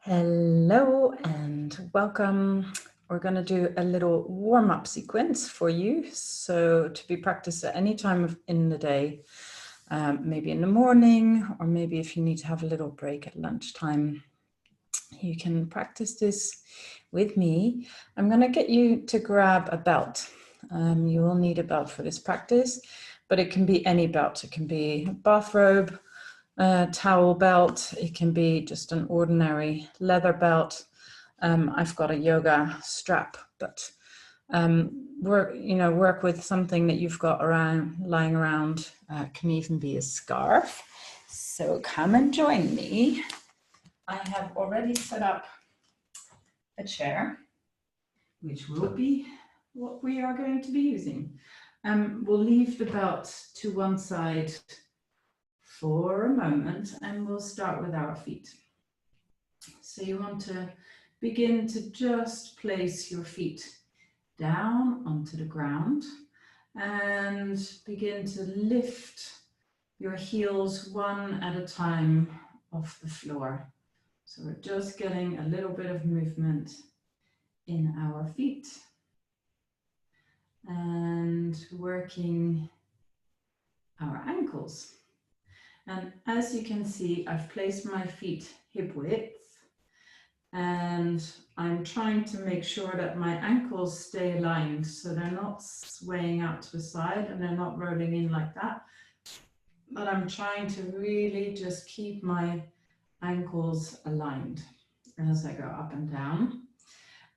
Hello and welcome. We're going to do a little warm-up sequence for you. So to be practiced at any time in the day, maybe in the morning, or maybe if you need to have a little break at lunchtime, you can practice this with me. I'm going to get you to grab a belt. You will need a belt for this practice, but it can be any belt. It can be a bathrobe, towel belt. It can be just an ordinary leather belt. I've got a yoga strap, but work with something that you've got around, lying around. Can even be a scarf. So come and join me. I have already set up a chair, which will be what we are going to be using. We'll leave the belt to one side for a moment and we'll start with our feet. So you want to begin to just place your feet down onto the ground and begin to lift your heels one at a time off the floor. So we're just getting a little bit of movement in our feet and working our ankles. And as you can see, I've placed my feet hip width and I'm trying to make sure that my ankles stay aligned so they're not swaying out to the side and they're not rolling in like that. But I'm trying to really just keep my ankles aligned as I go up and down.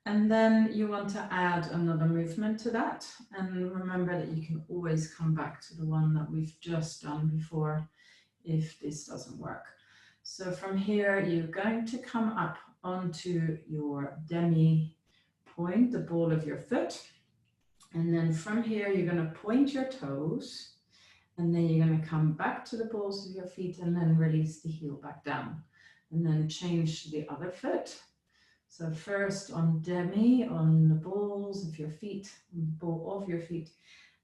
And then you want to add another movement to that. And remember that you can always come back to the one that we've just done before if this doesn't work. So from here, you're going to come up onto your demi point, the ball of your foot. And then from here, you're going to point your toes. And then you're going to come back to the balls of your feet and then release the heel back down. And then change to the other foot. So first on demi, on the balls of your feet, on the ball of your feet,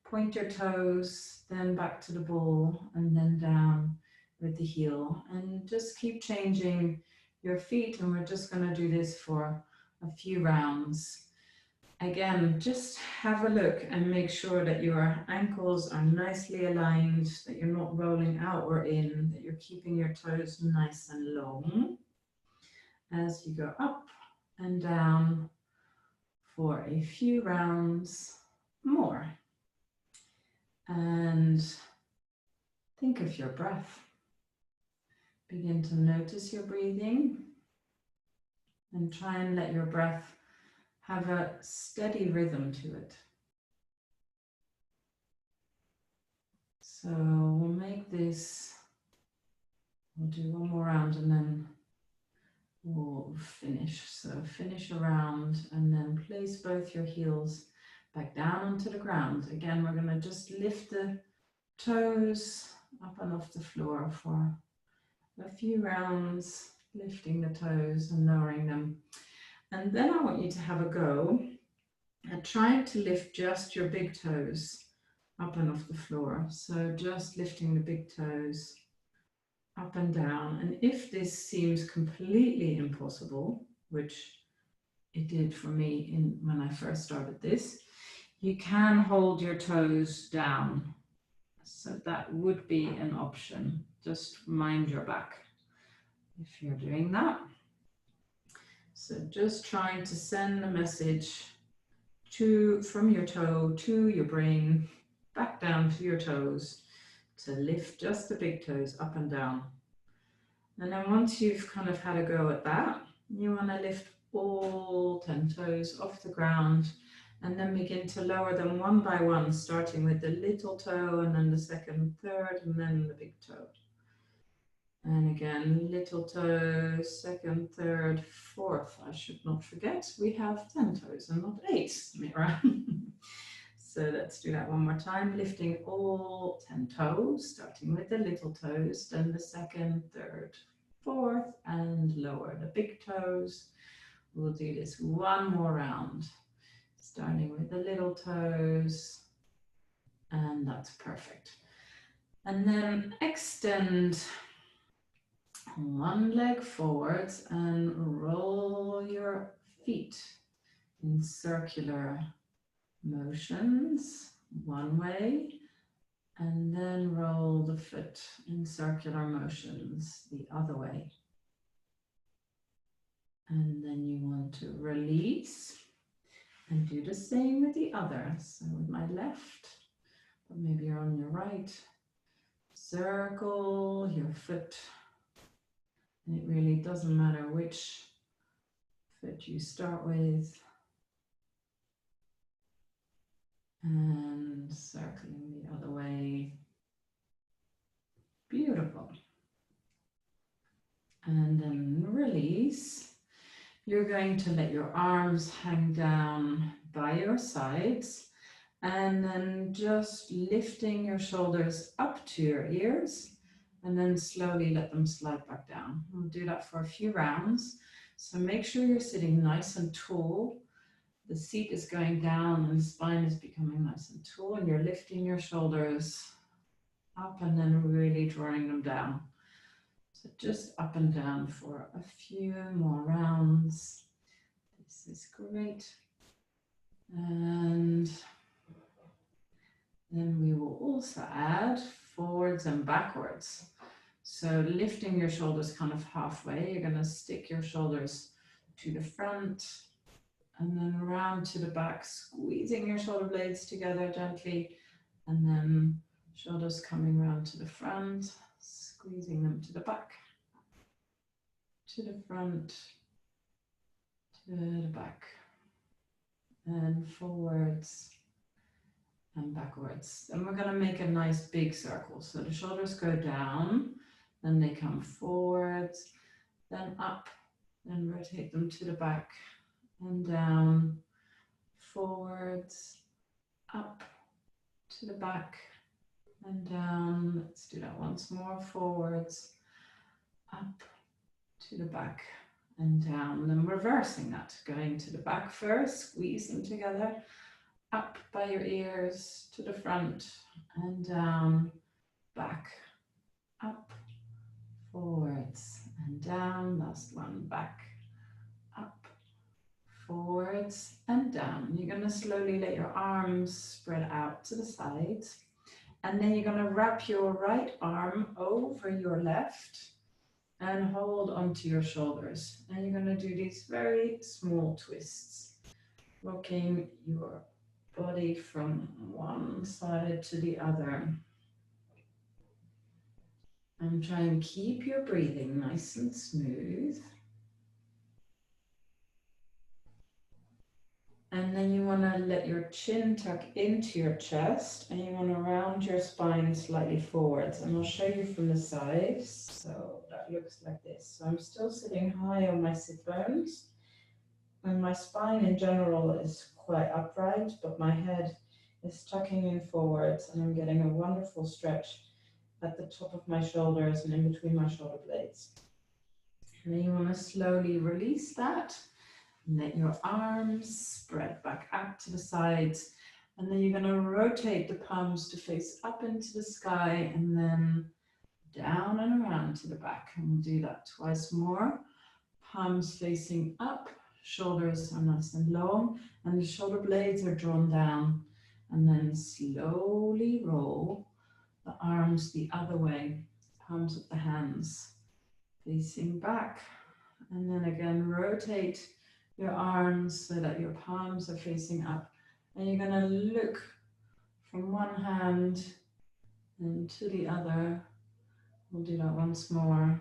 point your toes, then back to the ball and then down with the heel. And just keep changing your feet. And we're just going to do this for a few rounds. Again, just have a look and make sure that your ankles are nicely aligned, that you're not rolling out or in, that you're keeping your toes nice and long as you go up and down for a few rounds more. And think of your breath. Begin to notice your breathing and try and let your breath have a steady rhythm to it. So we'll make this, we'll do one more round and then we'll finish. So finish a round and then place both your heels back down onto the ground. Again, we're going to just lift the toes up and off the floor for a few rounds, lifting the toes and lowering them. And then I want you to have a go at trying to lift just your big toes up and off the floor. So just lifting the big toes up and down. And if this seems completely impossible, which it did for me when I first started this, you can hold your toes down. So that would be an option. Just mind your back if you're doing that. So just trying to send the message from your toe to your brain, back down to your toes, to lift just the big toes up and down. And then once you've kind of had a go at that, you want to lift all 10 toes off the ground and then begin to lower them one by one, starting with the little toe and then the second, third, and then the big toe. And again, little toe, second, third, fourth. I should not forget, we have 10 toes and not 8, Mira. So let's do that one more time, lifting all 10 toes, starting with the little toes, then the second, third, fourth, and lower the big toes. We'll do this one more round, starting with the little toes, and that's perfect. And then extend One leg forwards and roll your feet in circular motions one way, and then roll the foot in circular motions the other way. And then you want to release and do the same with the other. So with my left, but maybe you're on your right, circle your foot. And it really doesn't matter which foot you start with. And circling the other way. Beautiful. And then release. You're going to let your arms hang down by your sides, and then just lifting your shoulders up to your ears, and then slowly let them slide back down. We'll do that for a few rounds. So make sure you're sitting nice and tall. The seat is going down and the spine is becoming nice and tall, and you're lifting your shoulders up and then really drawing them down. So just up and down for a few more rounds. This is great. And then we will also add forwards and backwards. So lifting your shoulders kind of halfway, you're going to stick your shoulders to the front and then around to the back, squeezing your shoulder blades together gently, and then shoulders coming round to the front, squeezing them to the back, to the front, to the back, and forwards and backwards. And we're going to make a nice big circle. So the shoulders go down, then they come forwards, then up, then rotate them to the back and down, forwards, up, to the back and down. Let's do that once more. Forwards, up, to the back and down. Then reversing that, going to the back first, squeeze them together, up by your ears, to the front and down, back, up, forwards and down. Last one, back, up, forwards and down. You're going to slowly let your arms spread out to the sides, and then you're going to wrap your right arm over your left and hold onto your shoulders. And you're going to do these very small twists, rocking your body from one side to the other. And try and keep your breathing nice and smooth. And then you want to let your chin tuck into your chest, and you want to round your spine slightly forwards. And I'll show you from the sides. So that looks like this. So I'm still sitting high on my sit bones, and my spine in general is quite upright, but my head is tucking in forwards, and I'm getting a wonderful stretch at the top of my shoulders and in between my shoulder blades. And then you want to slowly release that. Let your arms spread back out to the sides, and then you're going to rotate the palms to face up into the sky and then down and around to the back. And we'll do that twice more. Palms facing up, shoulders are nice and long, and the shoulder blades are drawn down. And then slowly roll the arms the other way, palms of the hands facing back. And then again, rotate your arms so that your palms are facing up, and you're going to look from one hand and to the other. We'll do that once more.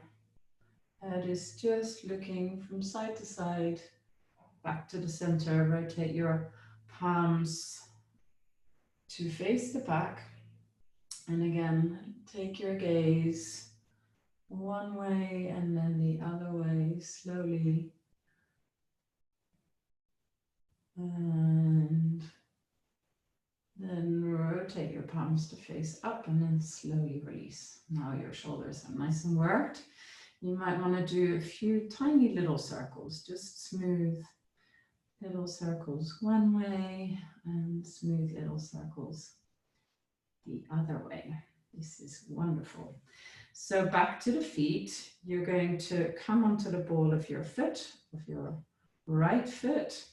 Head is just looking from side to side, back to the center. Rotate your palms to face the back, and again, take your gaze one way and then the other way slowly. And then rotate your palms to face up and then slowly release. Now your shoulders are nice and worked. You might want to do a few tiny little circles, just smooth little circles one way and smooth little circles the other way. This is wonderful. So back to the feet, you're going to come onto the ball of your foot, of your right foot,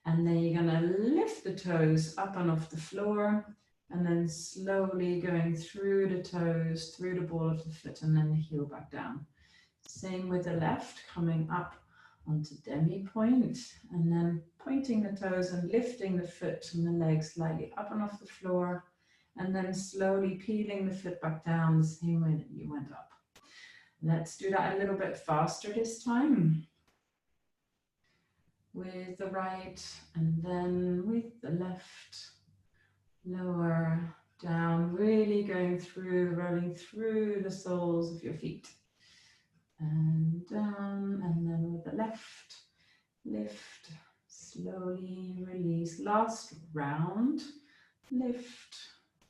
and then you're going to lift the toes up and off the floor, and then slowly going through the toes, through the ball of the foot, and then the heel back down. Same with the left, coming up onto demi-point, and then pointing the toes and lifting the foot and the legs slightly up and off the floor, and then slowly peeling the foot back down the same way that you went up. Let's do that a little bit faster this time. With the right and then with the left. Lower, down, really going through, rolling through the soles of your feet. And down, and then with the left, lift, slowly release. Last round, lift,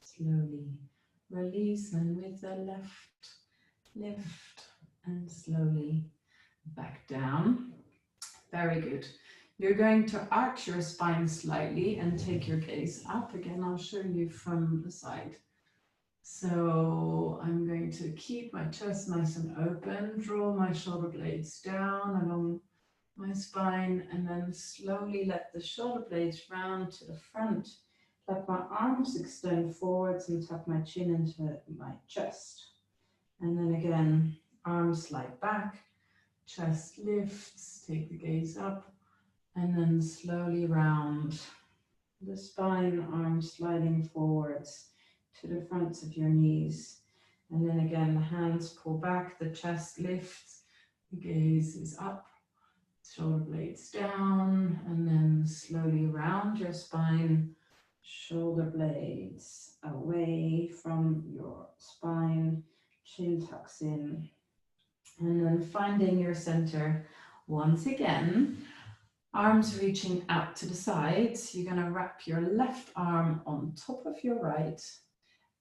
slowly release, and with the left, lift, and slowly back down. Very good. You're going to arch your spine slightly and take your gaze up. Again, I'll show you from the side. So I'm going to keep my chest nice and open, draw my shoulder blades down along my spine, and then slowly let the shoulder blades round to the front. Let my arms extend forwards and tuck my chin into my chest. And then again, arms slide back, chest lifts, take the gaze up, and then slowly round the spine, arms sliding forwards to the fronts of your knees. And then again, the hands pull back, the chest lifts, the gaze is up, shoulder blades down, and then slowly round your spine, shoulder blades away from your spine, chin tucks in, and then finding your center once again. Arms reaching out to the sides. You're going to wrap your left arm on top of your right,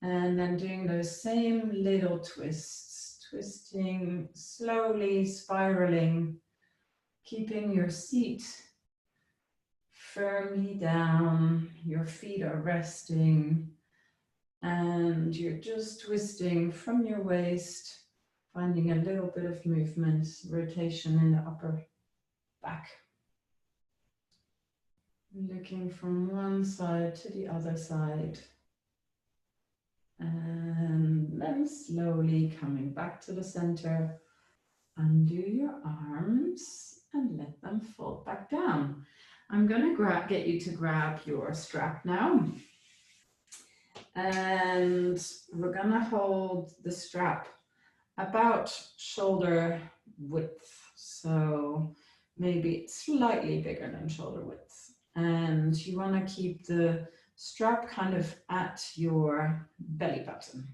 and then doing those same little twists, twisting, slowly spiraling, keeping your seat firmly down, your feet are resting, and you're just twisting from your waist, finding a little bit of movement, rotation in the upper back. Looking from one side to the other side. And then slowly coming back to the center. Undo your arms and let them fall back down. I'm going to get you to grab your strap now. And we're going to hold the strap about shoulder width. So maybe slightly bigger than shoulder width. And you want to keep the strap kind of at your belly button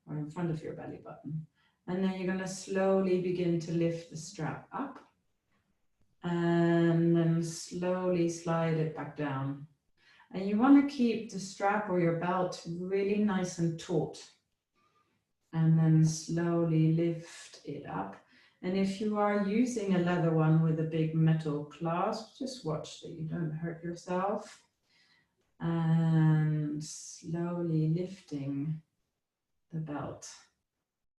or in front of your belly button. And then you're going to slowly begin to lift the strap up and then slowly slide it back down. And you want to keep the strap or your belt really nice and taut. And then slowly lift it up. And if you are using a leather one with a big metal clasp, just watch that you don't hurt yourself. And slowly lifting the belt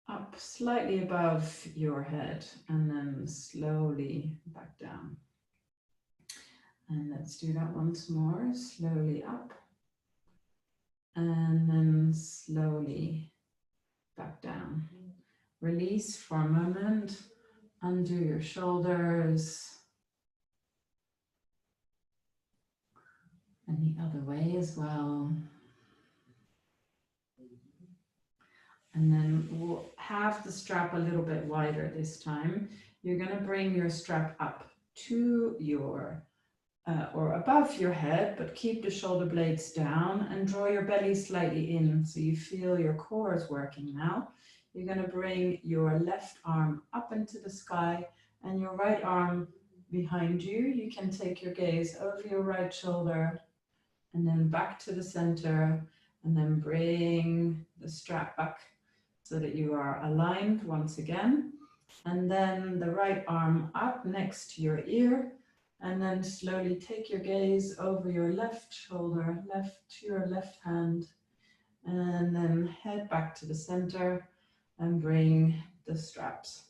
up slightly above your head and then slowly back down. And let's do that once more, slowly up and then slowly back down. Release for a moment, undo your shoulders, and the other way as well. And then we'll have the strap a little bit wider this time. You're going to bring your strap up to your, or above your head, but keep the shoulder blades down and draw your belly slightly in so you feel your core is working now. You're going to bring your left arm up into the sky and your right arm behind you. You can take your gaze over your right shoulder and then back to the center, and then bring the strap back so that you are aligned once again. And then the right arm up next to your ear, and then slowly take your gaze over your left shoulder, left to your left hand, and then head back to the center. and bring the straps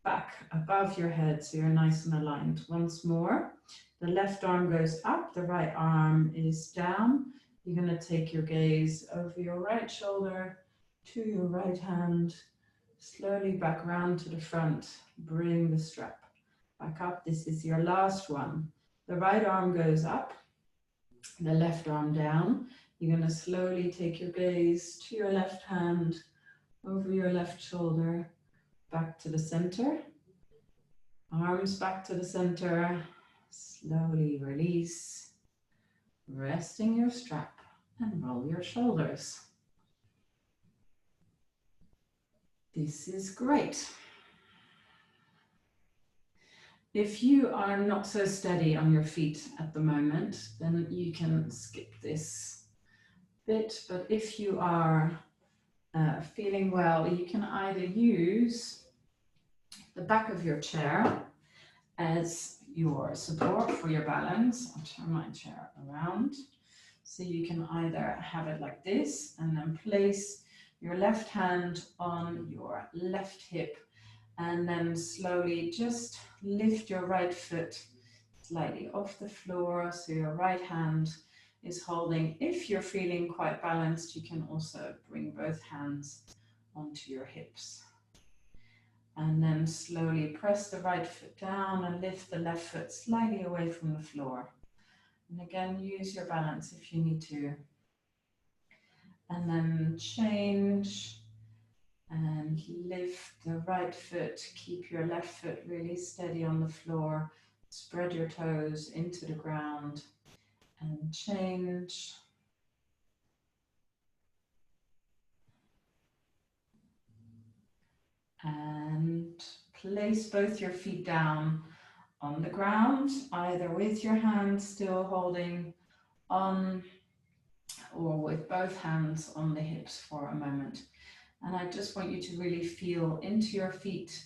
back above your head so you're nice and aligned. Once more, the left arm goes up, the right arm is down. You're going to take your gaze over your right shoulder to your right hand, slowly back round to the front, bring the strap back up. This is your last one. The right arm goes up, the left arm down. You're going to slowly take your gaze to your left hand, over your left shoulder, back to the center. Arms back to the center. Slowly release, resting your strap and roll your shoulders. This is great. If you are not so steady on your feet at the moment, then you can skip this bit. But if you are feeling well, you can either use the back of your chair as your support for your balance. I'll turn my chair around. So you can either have it like this and then place your left hand on your left hip and then slowly just lift your right foot slightly off the floor so your right hand is holding. If you're feeling quite balanced, you can also bring both hands onto your hips. And then slowly press the right foot down and lift the left foot slightly away from the floor. And again, use your balance if you need to. And then change and lift the right foot. Keep your left foot really steady on the floor. Spread your toes into the ground and change. And place both your feet down on the ground, either with your hands still holding on or with both hands on the hips for a moment. And I just want you to really feel into your feet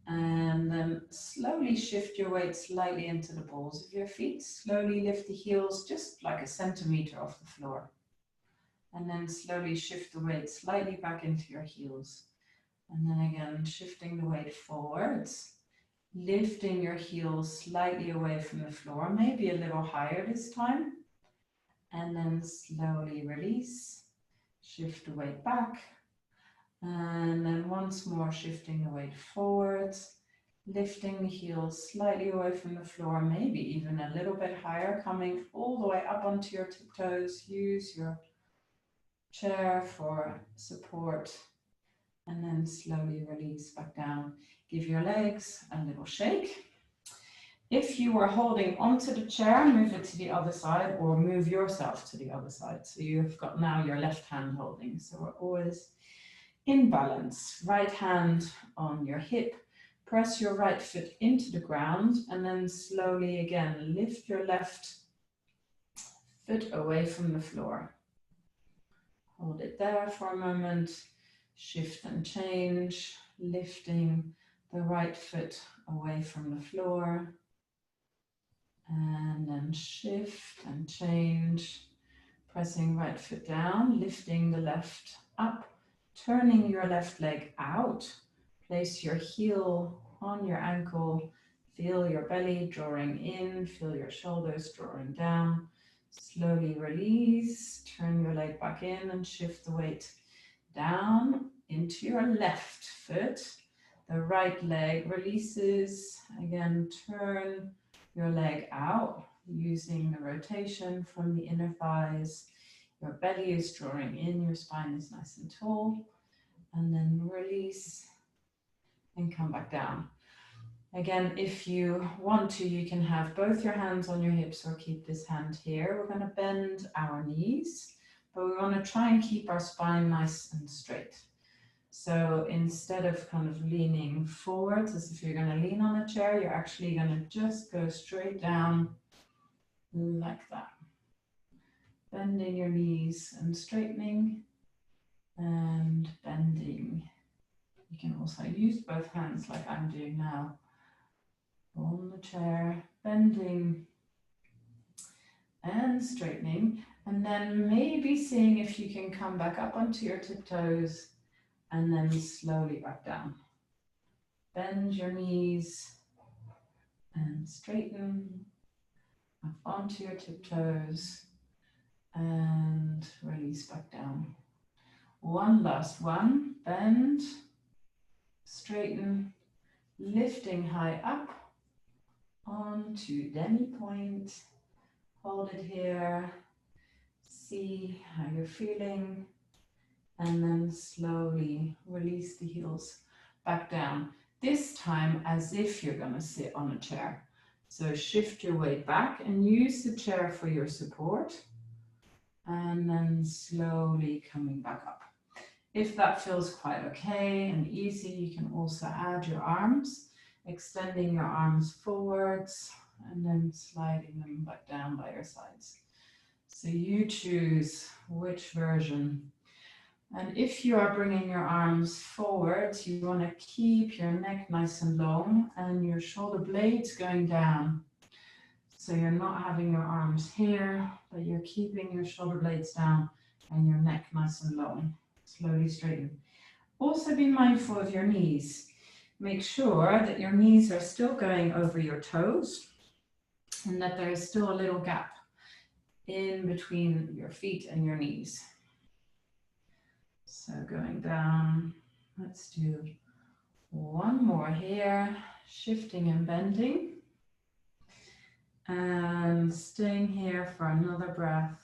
and then slowly shift your weight slightly into the balls of your feet. Slowly lift the heels just like a centimeter off the floor. And then slowly shift the weight slightly back into your heels. And then again, shifting the weight forwards. Lifting your heels slightly away from the floor, maybe a little higher this time. And then slowly release, shift the weight back. And then once more shifting the weight forwards, lifting the heels slightly away from the floor, maybe even a little bit higher, coming all the way up onto your tiptoes. Use your chair for support. And then slowly release back down. Give your legs a little shake. If you were holding onto the chair, move it to the other side or move yourself to the other side. So you've got now your left hand holding. So we're always in balance. Right hand on your hip. Press your right foot into the ground and then slowly again lift your left foot away from the floor. Hold it there for a moment. Shift and change, lifting the right foot away from the floor. And then shift and change, pressing right foot down, lifting the left up, turning your left leg out. Place your heel on your ankle, feel your belly drawing in, feel your shoulders drawing down. Slowly release, turn your leg back in and shift the weight down into your left foot. The right leg releases. Again, turn your leg out using the rotation from the inner thighs. Your belly is drawing in, your spine is nice and tall. And then release and come back down. Again, if you want to, you can have both your hands on your hips or keep this hand here. We're going to bend our knees, but we want to try and keep our spine nice and straight. So instead of kind of leaning forwards as if you're going to lean on a chair, you're actually going to just go straight down like that. Bending your knees and straightening and bending. You can also use both hands like I'm doing now on the chair, bending and straightening, and then maybe seeing if you can come back up onto your tiptoes and then slowly back down. Bend your knees and straighten up onto your tiptoes and release back down. One last one, bend, straighten, lifting high up onto demi-point. Hold it here, see how you're feeling, and then slowly release the heels back down. This time as if you're going to sit on a chair. So shift your weight back and use the chair for your support, and then slowly coming back up. If that feels quite okay and easy, you can also add your arms, extending your arms forwards and then sliding them back down by your sides. So you choose which version. And if you are bringing your arms forward, you want to keep your neck nice and long and your shoulder blades going down. So you're not having your arms here, but you're keeping your shoulder blades down and your neck nice and long. Slowly straighten. Also be mindful of your knees. Make sure that your knees are still going over your toes and that there is still a little gap in between your feet and your knees. So going down, let's do one more here, shifting and bending. And staying here for another breath.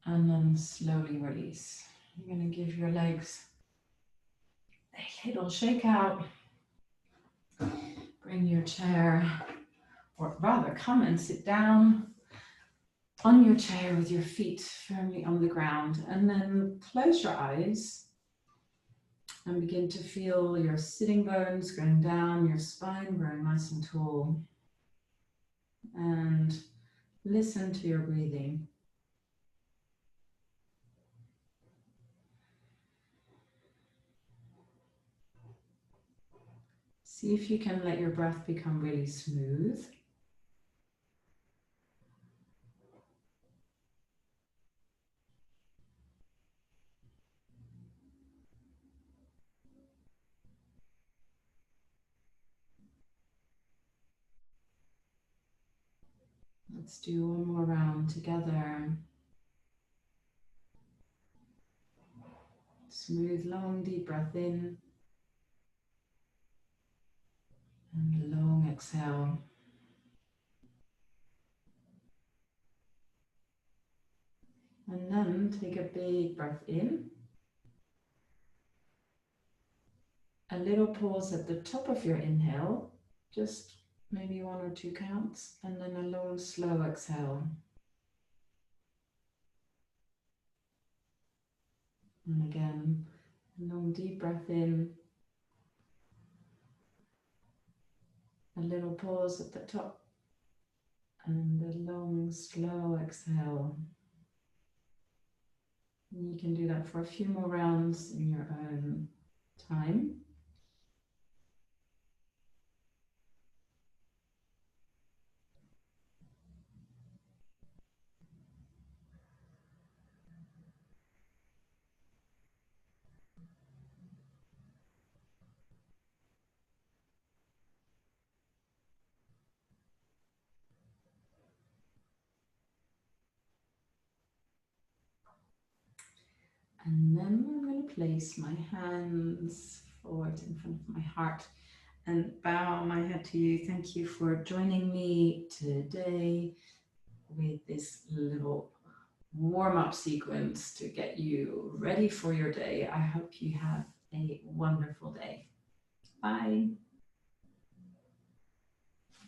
And then slowly release. You're going to give your legs a little shake out. Bring your chair, or rather come and sit down on your chair with your feet firmly on the ground. And then close your eyes and begin to feel your sitting bones going down, your spine growing nice and tall. And listen to your breathing. See if you can let your breath become really smooth. Let's do one more round together. Smooth, long, deep breath in. And long exhale. And then take a big breath in. A little pause at the top of your inhale, just maybe 1 or 2 counts, and then a long, slow exhale. And again, a long, deep breath in. A little pause at the top, and a long, slow exhale. And you can do that for a few more rounds in your own time. And then I'm going to place my hands forward in front of my heart and bow my head to you. Thank you for joining me today with this little warm-up sequence to get you ready for your day. I hope you have a wonderful day. Bye.